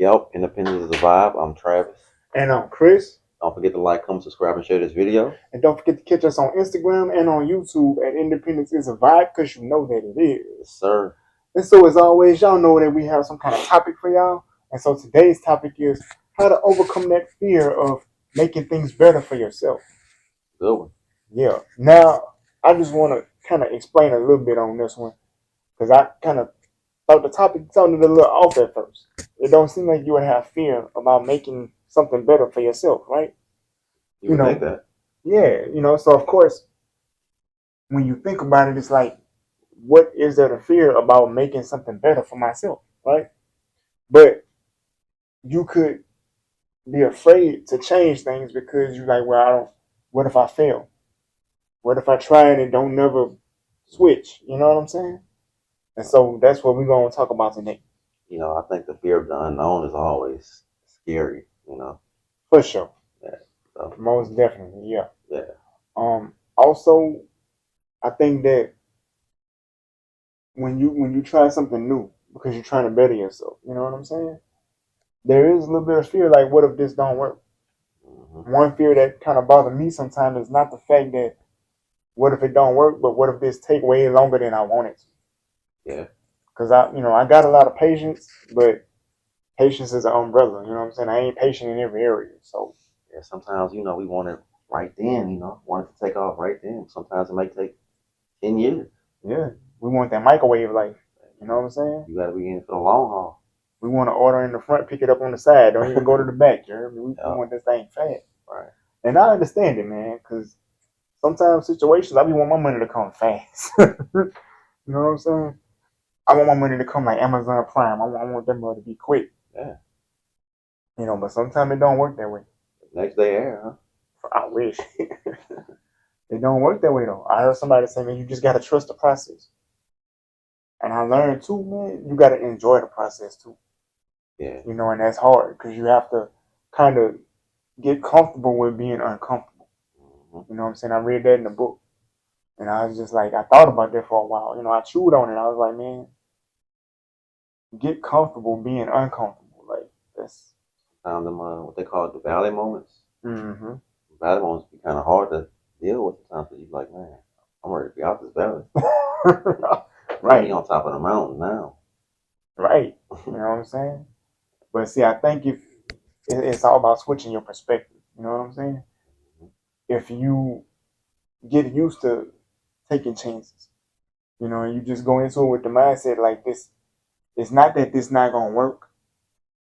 Yep, independence is a vibe. I'm Travis. And I'm Chris. Don't forget to like, comment, subscribe, and share this video. And don't forget to catch us on Instagram and on YouTube at Independence is a Vibe, because you know that it Yes, is. sir. And so, as always, y'all know that we have some kind of topic for y'all. And so, today's topic is how to overcome that fear of making things better for yourself. Good one. Yeah. Now, I just want to kind of explain a little bit on this one because I kind of thought the topic sounded a little off at first. It don't seem like you would have fear about making something better for yourself, right? You You would think know, that. yeah, so of course, when you think about it, it's like, what is there to fear about making something better for myself, right? But you could be afraid to change things because you're like, well, I don't. What if I fail? What if I try and it don't never switch? You know what I'm saying? And so that's what we're gonna talk about today, I think the fear of the unknown is always scary. for sure. Yeah. So, Most definitely, yeah. yeah. Also, I think that when you try something new because you're trying to better yourself, you know what I'm saying? There is a little bit of fear, like, what if this don't work? Mm-hmm. One fear that kind of bothers me sometimes is not the fact that what if it don't work, but what if this take way longer than I want it to? Yeah. Because I got a lot of patience, but patience is an umbrella. You know what I'm saying? I ain't patient in every area. So Yeah. Sometimes, we want it right then, want it to take off right then. Sometimes it may take 10 years. yeah, we want that microwave life. You know what I'm saying? You got to be in for the long haul. We want to order in the front, pick it up on the side. Don't even go to the back. You heard me? We Yeah. want this thing fast. Right. And I understand it, man, because sometimes situations I be want my money to come fast. You know what I'm saying? I want my money to come like Amazon Prime. I want that money to be quick. Yeah. But sometimes it don't work that way. Next day air, huh? I wish. It don't work that way though. I heard somebody say, man, you just gotta trust the process. And I learned too, man, you gotta enjoy the process too. Yeah. And that's hard because you have to kind of get comfortable with being uncomfortable. Mm-hmm. You know what I'm saying? I read that in the book. And I was just like, I thought about that for a while. I chewed on it. I was like, man, get comfortable being uncomfortable. Like, that's. Found them, what they call the valley moments. Mm-hmm. Valley moments be kind of hard to deal with sometimes. Because you're like, man, I'm ready to be out this valley. Right. On top of the mountain now. Right. You know what I'm saying? But see, I think if it's all about switching your perspective. You know what I'm saying? If you get used to taking chances, and you just go into it with the mindset like this, it's not that this not gonna work,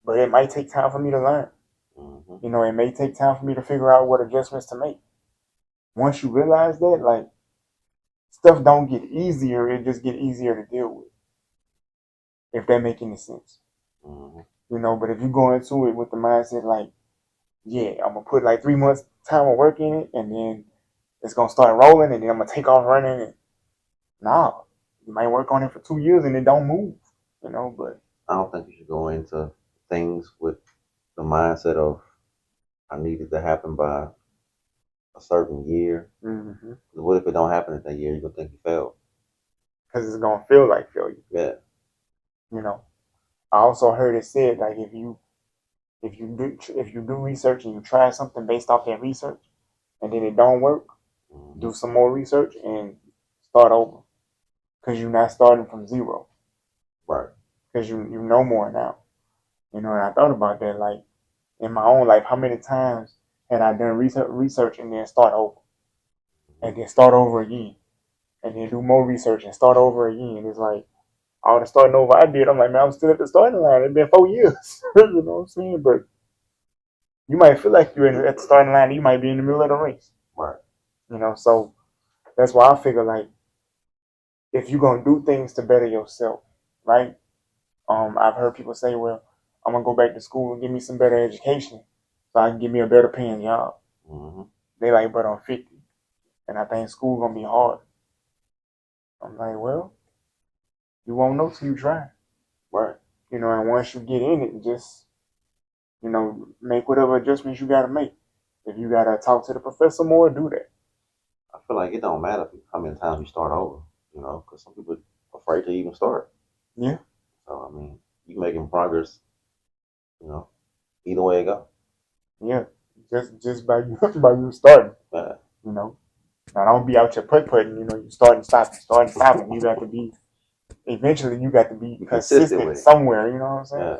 but it might take time for me to learn. Mm-hmm. It may take time for me to figure out what adjustments to make. Once you realize that, like, stuff don't get easier, it just get easier to deal with. If that make any sense. Mm-hmm. But if you go into it with the mindset like, yeah, I'm gonna put like 3 months time of work in it, and then it's gonna start rolling, and then I'm gonna take off running. And nah, you might work on it for 2 years and it don't move. But I don't think you should go into things with the mindset of I need it to happen by a certain year. mm-hmm. What if it don't happen in that year? You're gonna think you failed. Because it's gonna feel like failure. Yeah. You know. I also heard it said like if you do research and you try something based off that research and then it don't work, Mm-hmm. do some more research and start over because you're not starting from zero. Right. Because you know more now. And I thought about that, like, in my own life, how many times had I done research and then start over, and then start over again, and then do more research and start over again. It's like all the starting over I did. I'm like, man, I'm still at the starting line. It's been 4 years. You know what I'm saying? But you might feel like you're at the starting line. You might be in the middle of the race. Right. So that's why I figure, like, if you're gonna do things to better yourself, right? I've heard people say, well, I'm gonna go back to school and get me some better education so I can get me a better paying job. Mm-hmm. They like, but I'm 50 and I think school gonna be hard. I'm like, well, you won't know till you try. Right. And once you get in it, just, make whatever adjustments you gotta make. If you gotta talk to the professor more, do that. I feel like it don't matter how many times you start over. Because some people are afraid to even start. Yeah. So I mean, you making progress You know, either way it go. Yeah, just by you by you starting, Yeah. you know. Now don't be out your putt putting. You know, you start and stop, start and stop, and you got to be. Eventually, you got to be Be consistent consistent with it. somewhere. You know what I'm saying? Yeah.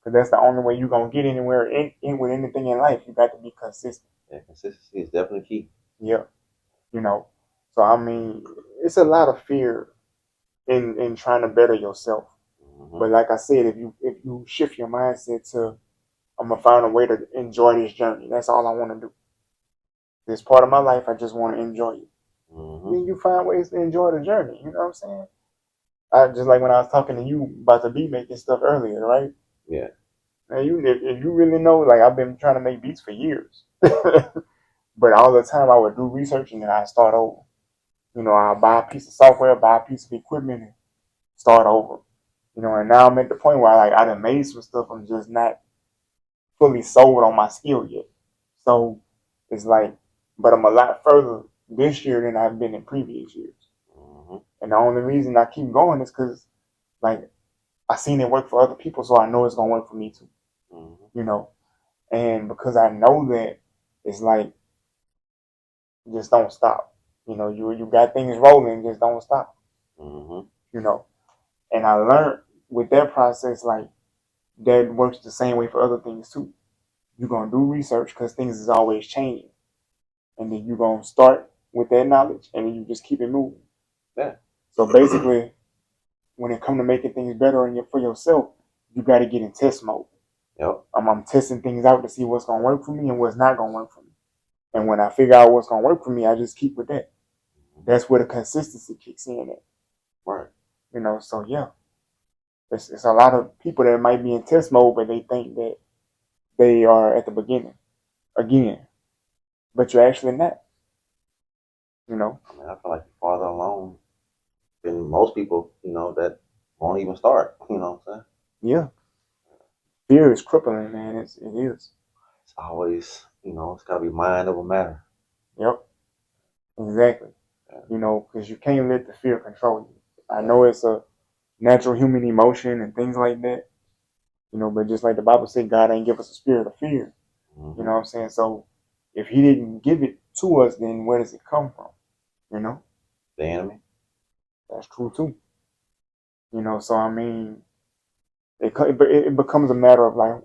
Because that's the only way you're gonna get anywhere in with anything in life. You got to be consistent. Yeah. Consistency is definitely key. Yeah, you know. So I mean, it's a lot of fear in trying to better yourself. Mm-hmm. But like I said, if you shift your mindset to I'm gonna find a way to enjoy this journey. That's all I want to do. This part of my life, I just want to enjoy it. Mm-hmm. Then you find ways to enjoy the journey. You know what I'm saying? I just like when I was talking to you about the beat making stuff earlier, right? Yeah. And if you really know, like I've been trying to make beats for years, but all the time I would do research and then I start over. You know, I buy a piece of software, buy a piece of equipment, and start over. You know, and now I'm at the point where I done made some stuff. I'm just not fully sold on my skill yet. So it's like, but I'm a lot further this year than I've been in previous years. Mm-hmm. And the only reason I keep going is because like I seen it work for other people, so I know it's gonna work for me too. Mm-hmm. You know, and because I know that, it's like just don't stop. You know, you got things rolling, just don't stop. Mm-hmm. You know, and I learned with that process, like that works the same way for other things too. You're gonna do research because things is always changing, and then you're gonna start with that knowledge, and then you just keep it moving. Yeah. So basically, when it comes to making things better for yourself, you got to get in test mode. Yep. I'm testing things out to see what's gonna work for me and what's not gonna work for me. And when I figure out what's gonna work for me, I just keep with that. That's where the consistency kicks in at. Right. You know, so yeah, it's a lot of people that might be in test mode, but they think that they are at the beginning again, but you're actually not. You know. I mean, I feel like you're farther along than most people, that won't even start. You know what I'm saying? Yeah. Fear is crippling, man. It is. It's always, it's got to be mind over matter. Yep. Exactly. Yeah. You know, because you can't let the fear control you. I Yeah. know it's a natural human emotion and things like that. You know, but just like the Bible said, God ain't give us a spirit of fear. You Mm-hmm. know what I'm saying? So if He didn't give it to us, then where does it come from? You know, The enemy. that's true too. You know, so I mean, it becomes a matter of like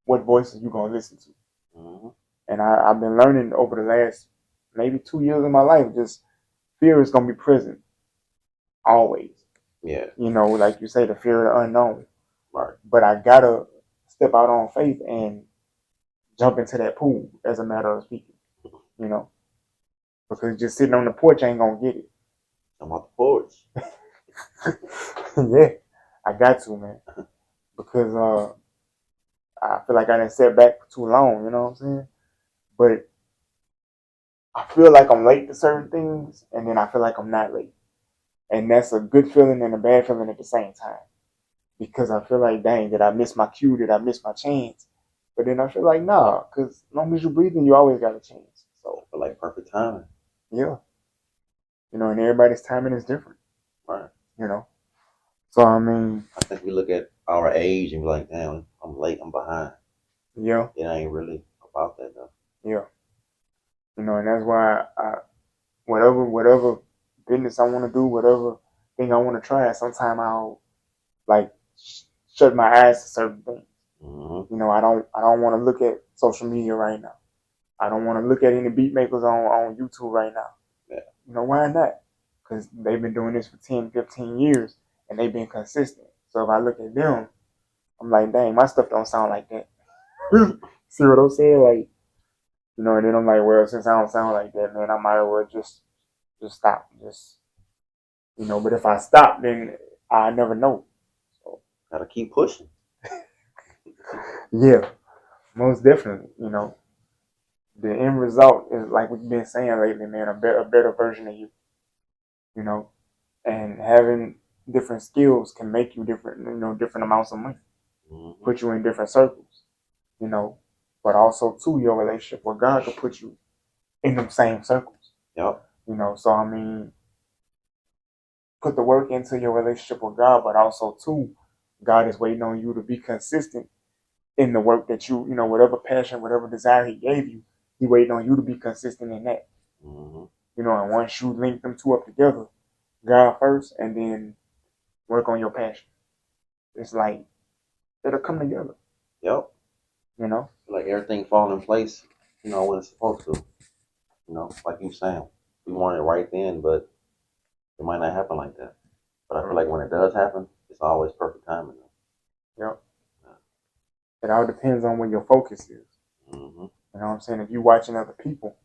what voices you gonna listen to. Mm-hmm. And I've been learning over the last maybe 2 years of my life, just fear is gonna be present always. Yeah. You know, like you say, the fear of the unknown. Right. But I gotta step out on faith and jump into that pool, as a matter of speaking. You know, because just sitting on the porch ain't gonna get it. I'm off the porch. Yeah, I got to, man, because I feel like I didn't sit back for too long. You know what I'm saying? But I feel like I'm late to certain things, and then I feel like I'm not late, and that's a good feeling and a bad feeling at the same time. Because I feel like, dang, did I miss my cue? Did I miss my chance? But then I feel like, nah, because as long as you're breathing, you always got a chance. I So feel like perfect timing. yeah, you know, and everybody's timing is different. Right. You know, so I mean, I think we look at our age and be like, damn, I'm late, I'm behind. yeah, It ain't really about that though. yeah, you know, and that's why whatever business I want to do, whatever thing I want to try, sometime I'll like shut my eyes to certain things. Mm-hmm. You know, I don't want to look at social media right now. I don't want to look at any beat makers on YouTube right now. Yeah. You know, why not? Because they've been doing this for 10, 15 years and they've been consistent. So if I look at them, I'm like, dang, my stuff don't sound like that. See what I'm saying? Like, you know, and then I'm like, well, since I don't sound like that, man, I might as well just stop. Just, you know, but if I stop, then I never know. So, Gotta keep pushing. yeah, most definitely. You know, the end result is like we've been saying lately, man, a better version of you. You know, and having different skills can make you different, you know, different amounts of money, Mm-hmm. put you in different circles, you know, but also too your relationship with God could put you in them same circles, Yep. you know. So I mean, put the work into your relationship with God, but also too, God is waiting on you to be consistent in the work that whatever passion, whatever desire he gave you, he waited on you to be consistent in that. Mm-hmm. And once you link them two up together, God first, and then work on your passion. It's like it'll come together. Yep. Like everything fall in place, when it's supposed to. Like you saying, we want it right then, but it might not happen like that. But I feel like when it does happen, it's always perfect timing. Yep. It all depends on where your focus is. Mm-hmm. You know what I'm saying? If you're watching other people,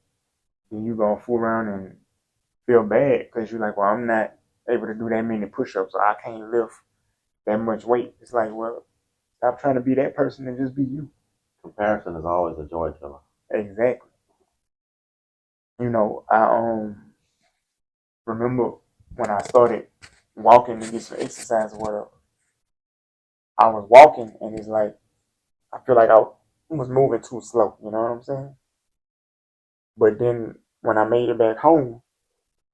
then you gonna fool around and feel bad because you're like, well, I'm not able to do that many push-ups, or I can't lift that much weight. It's like, well, stop trying to be that person and just be you. Comparison is always a joy killer. Exactly. I remember when I started walking to get some exercise or whatever. I was walking and it's like I feel like I was moving too slow. You know what I'm saying? But then when I made it back home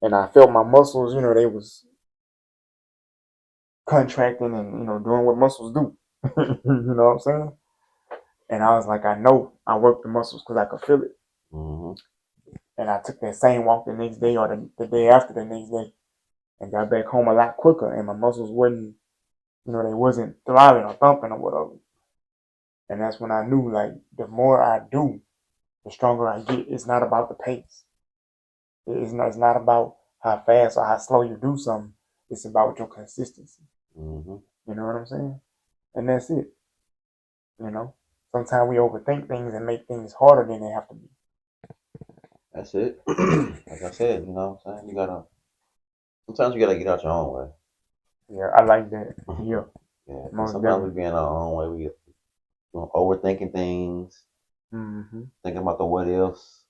and I felt my muscles, they was contracting and doing what muscles do. You know what I'm saying? And I was like, I know I worked the muscles because I could feel it. Mm-hmm. And I took that same walk the next day or the day after the next day and got back home a lot quicker. And my muscles wasn't, they wasn't throbbing or thumping or whatever. And that's when I knew, like, the more I do, the stronger I get. It's not about the pace. It's not about how fast or how slow you do something. It's about your consistency. Mm-hmm. You know what I'm saying? And that's it. You know? Sometimes we overthink things and make things harder than they have to be. That's it. Like I said, what I'm saying? Sometimes you gotta get out your own way. Yeah, I like that. Yeah, Yeah. And most sometimes we definitely. be in our own way. We overthinking things, Mm-hmm. thinking about the what ifs,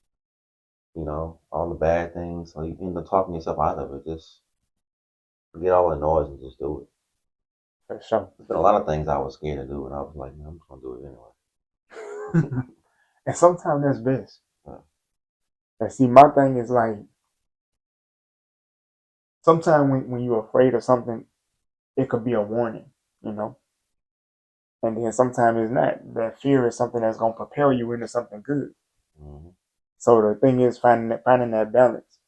all the bad things. So you end up talking yourself out of it. Just forget all the noise and just do it. For sure. There's been a lot of things I was scared to do, and I was like, man, I'm just gonna do it anyway. And sometimes that's best. Yeah. And see, my thing is like, sometimes when you're afraid of something, it could be a warning, you know? And then sometimes it's not. That fear is something that's going to propel you into something good. Mm-hmm. So the thing is finding that balance.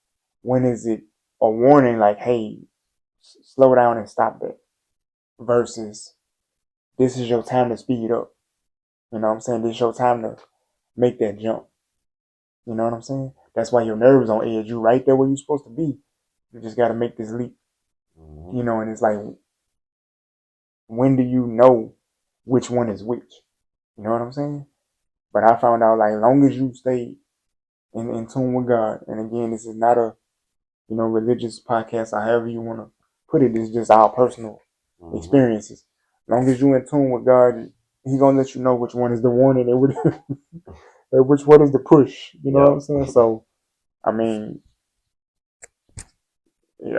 When is it a warning like, hey, slow down and stop that? Versus, this is your time to speed up. You know what I'm saying? This is your time to make that jump. You know what I'm saying? That's why your nerves on edge. You right there where you're supposed to be. You just got to make this leap. Mm-hmm. And it's like, when do you know which one is which? You know what I'm saying? But I found out, like, long as you stay in tune with God, and again, this is not a religious podcast or however you want to put it. It's just our personal Mm-hmm. experiences. As long as you in tune with God, He gonna let you know which one is the warning and which one is the push. You know what I'm Yep. saying? So I mean,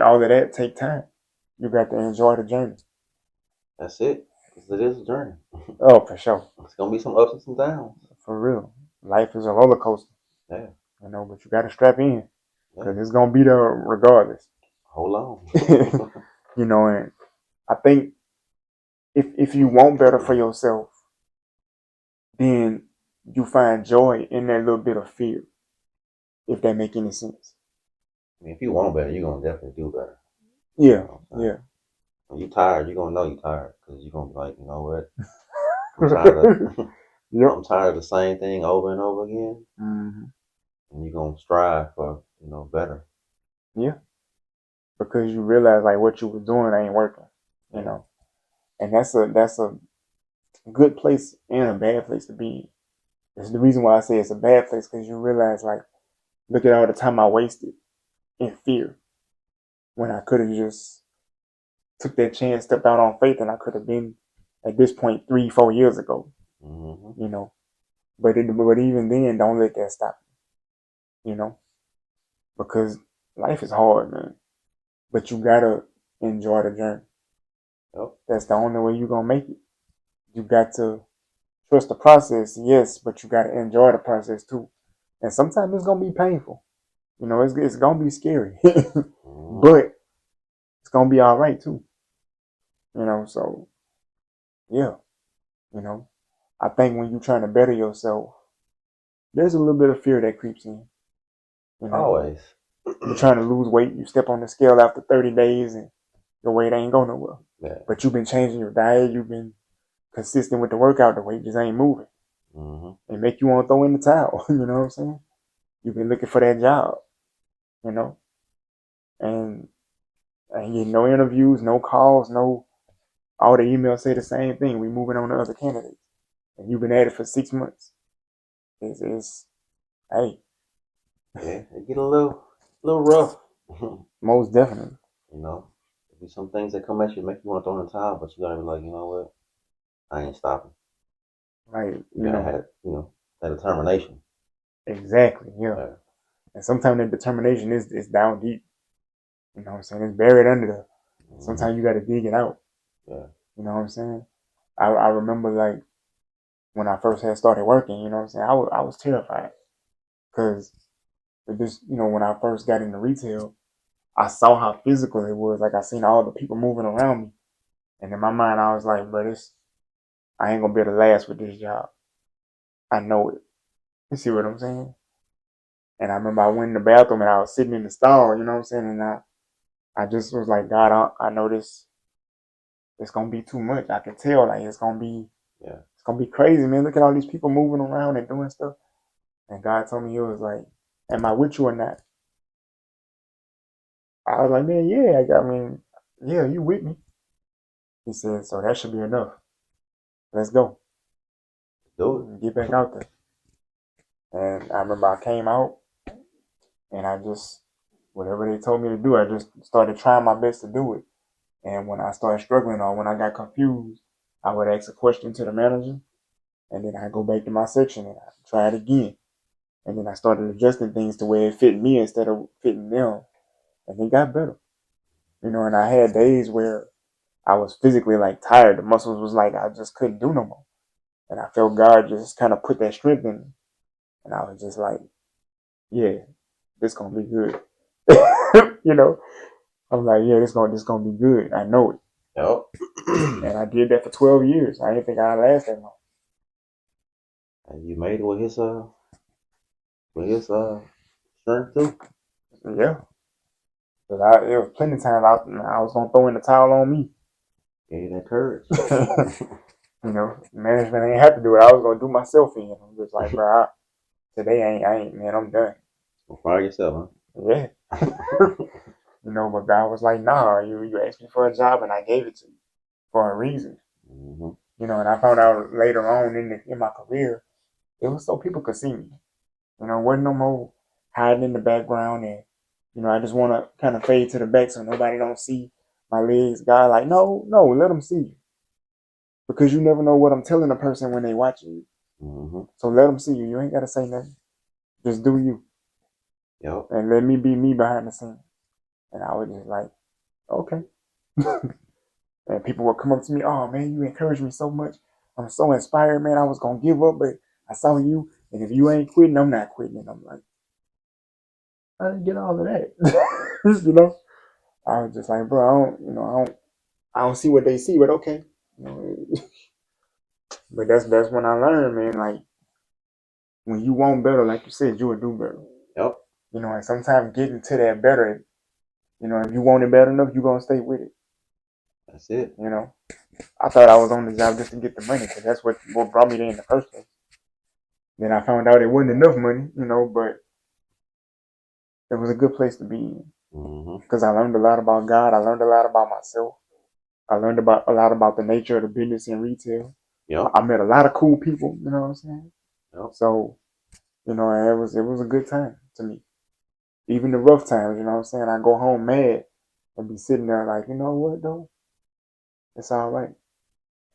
all of that take time. You got to enjoy the journey. That's it. 'Cause it is a journey. Oh, for sure, It's gonna be some ups and some downs. for real. Life is a roller coaster, Yeah. but you got to strap in Yeah. because it's gonna be there regardless. Hold on. And I think if you want better for yourself, then you find joy in that little bit of fear, if that make any sense. I mean, if you want better, you're gonna definitely do better. Yeah, yeah. When you tired, you're gonna know you're tired because you're gonna be like, you know what? I'm tired of Yep. I'm tired of the same thing over and over again, Hmm. and you're gonna strive for better. Yeah, because you realize like what you was doing ain't working, you Yeah. know, and that's a good place and a bad place to be. It's the reason why I say it's a bad place because you realize like, look at all the time I wasted in fear when I could have just took that chance, stepped out on faith, and I could have been at this point 3, 4 years ago, Mm-hmm. you know. But even then, don't let that stop you, because life is hard, man. But you gotta enjoy the journey. Yep. That's the only way you're gonna make it. You got to trust the process, yes, but you gotta enjoy the process too. And sometimes it's gonna be painful. It's gonna be scary, Mm-hmm. but it's gonna be all right too. So yeah, you know, I think when you're trying to better yourself, there's a little bit of fear that creeps in. You know, Always. you're trying to lose weight, you step on the scale after 30 days and your weight ain't going nowhere. Yeah. But you've been changing your diet, you've been consistent with the workout, the weight just ain't moving. Mm-hmm. It make you want to throw in the towel, you know what I'm saying? You've been looking for that job, you know, and getting no interviews, no calls, no, all the emails say the same thing. We moving on to other candidates. And you've been at it for 6 months. It's hey, Yeah, it get a little rough. most definitely. You know, there be some things that come at you make you want to throw in the towel, but you gotta be like, you know what? I ain't stopping. Like, You gotta have, that determination. exactly, yeah. Yeah. And sometimes that determination is down deep. You know what I'm saying? It's buried under there. Mm-hmm. Sometimes you got to dig it out. Yeah. You know what I'm saying? I remember like when I first had started working. You know what I'm saying? I was terrified because this, when I first got into retail, I saw how physical it was. Like I seen all the people moving around me, and in my mind, I was like, bro, I ain't gonna be able to last with this job. I know it. You see what I'm saying? And I remember I went in the bathroom and I was sitting in the stall. You know what I'm saying? And I just was like, God, I know this. It's gonna be too much. I can tell. Like Yeah. it's gonna be crazy, man. Look at all these people moving around and doing stuff. And God told me, He was like, "Am I with you or not?" I was like, "Man, yeah. I mean, yeah, you with me?" He said, "So that should be enough. Let's go. Do Get back out there." And I remember I came out and I just whatever they told me to do, I just started trying my best to do it. And when I started struggling or when I got confused, I would ask a question to the manager, and then I go back to my section and I try it again. And then I started adjusting things to where it fit me instead of fitting them. And it got better. And I had days where I was physically like tired. The muscles was like I just couldn't do no more. And I felt God just kind of put that strength in me. And I was just like, yeah, this gonna be good. I'm like, yeah, this gonna be good. I know it. Yep. And I did that for 12 years. I didn't think I'd last that long. And you made it with his strength too. Yeah. But it was plenty of times I was gonna throw in the towel on me. Gave you that courage. Management ain't have to do it. I was gonna do myself in. I'm just like, bro, today I ain't, man, I'm done. Well, fire yourself, Yeah. huh? But God was like, nah, you asked me for a job and I gave it to you for a reason. Mm-hmm. And I found out later on in my career, it was so people could see me. Wasn't no more hiding in the background and I just want to kind of fade to the back so nobody don't see my legs. God, like, no, no, let them see you because you never know what I'm telling a person when they watching you. Mm-hmm. So let them see you. You ain't gotta say nothing. Just do you Yep. and let me be me behind the scenes. And I was just like, okay. And people would come up to me, oh man, you encouraged me so much. I'm so inspired, man. I was gonna give up, but I saw you, and if you ain't quitting, I'm not quitting. And I'm like, I didn't get all of that. I was just like, bro, I don't see what they see, but okay. You know, but that's when I learned, man. Like when you want better, like you said, you will do better. Yep. And sometimes getting to that better, if you want it bad enough, you're gonna stay with it. That's it. I thought I was on the job just to get the money because that's what brought me there in the first place. Then I found out it wasn't enough money, but it was a good place to be in Mm-hmm. because I learned a lot about God. I learned a lot about myself. I learned about a lot about the nature of the business in retail. Yep. I met a lot of cool people. You know what I'm saying? Yep. So it was a good time to me. Even the rough times, you know what I'm saying? I go home mad and be sitting there like, you know what though? It's all right.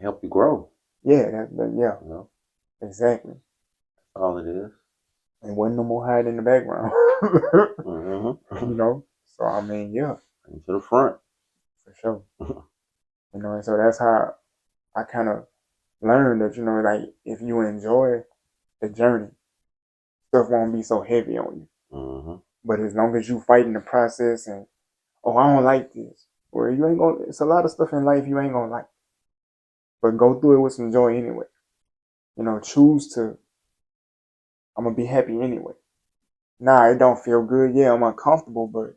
Help you grow. Yeah, yeah, You know, exactly. that's all it is. And wasn't no more hiding in the background. Mm-hmm. So I mean, yeah, Bring to the front. for sure. And so that's how I kind of learned that, like if you enjoy the journey, stuff won't be so heavy on you. Mm-hmm. But as long as you fight in the process and, oh, I don't like this, well, you ain't gonna, it's a lot of stuff in life you ain't gonna like, but go through it with some joy anyway. choose to, I'm going to be happy anyway. Nah, it don't feel good. Yeah, I'm uncomfortable, but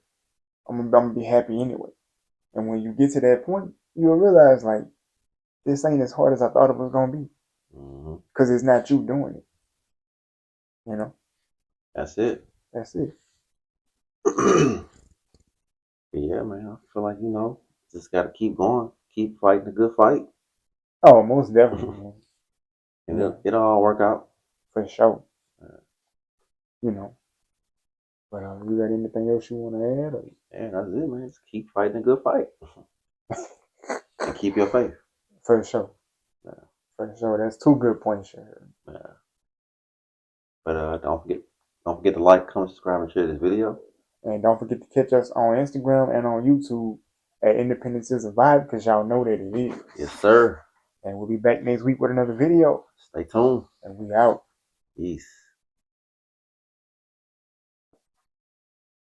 I'm going to be happy anyway. And when you get to that point, you'll realize, like, this ain't as hard as I thought it was going to be. Because it's not you doing it. That's it. That's it. Yeah, man. I feel like, just got to keep going. Keep fighting a good fight. Oh, most definitely, man. And it'll all work out. For sure. But you got anything else you want to add? Or? Yeah, that's it, man. Just keep fighting a good fight. And keep your faith. For sure. Yeah. For sure. That's two good points you heard. Yeah. But don't forget to like, comment, subscribe, and share this video. And don't forget to catch us on Instagram and on YouTube at Independence is a Vibe, because y'all know that it is. Yes, sir. And we'll be back next week with another video. Stay tuned. And we out. Peace.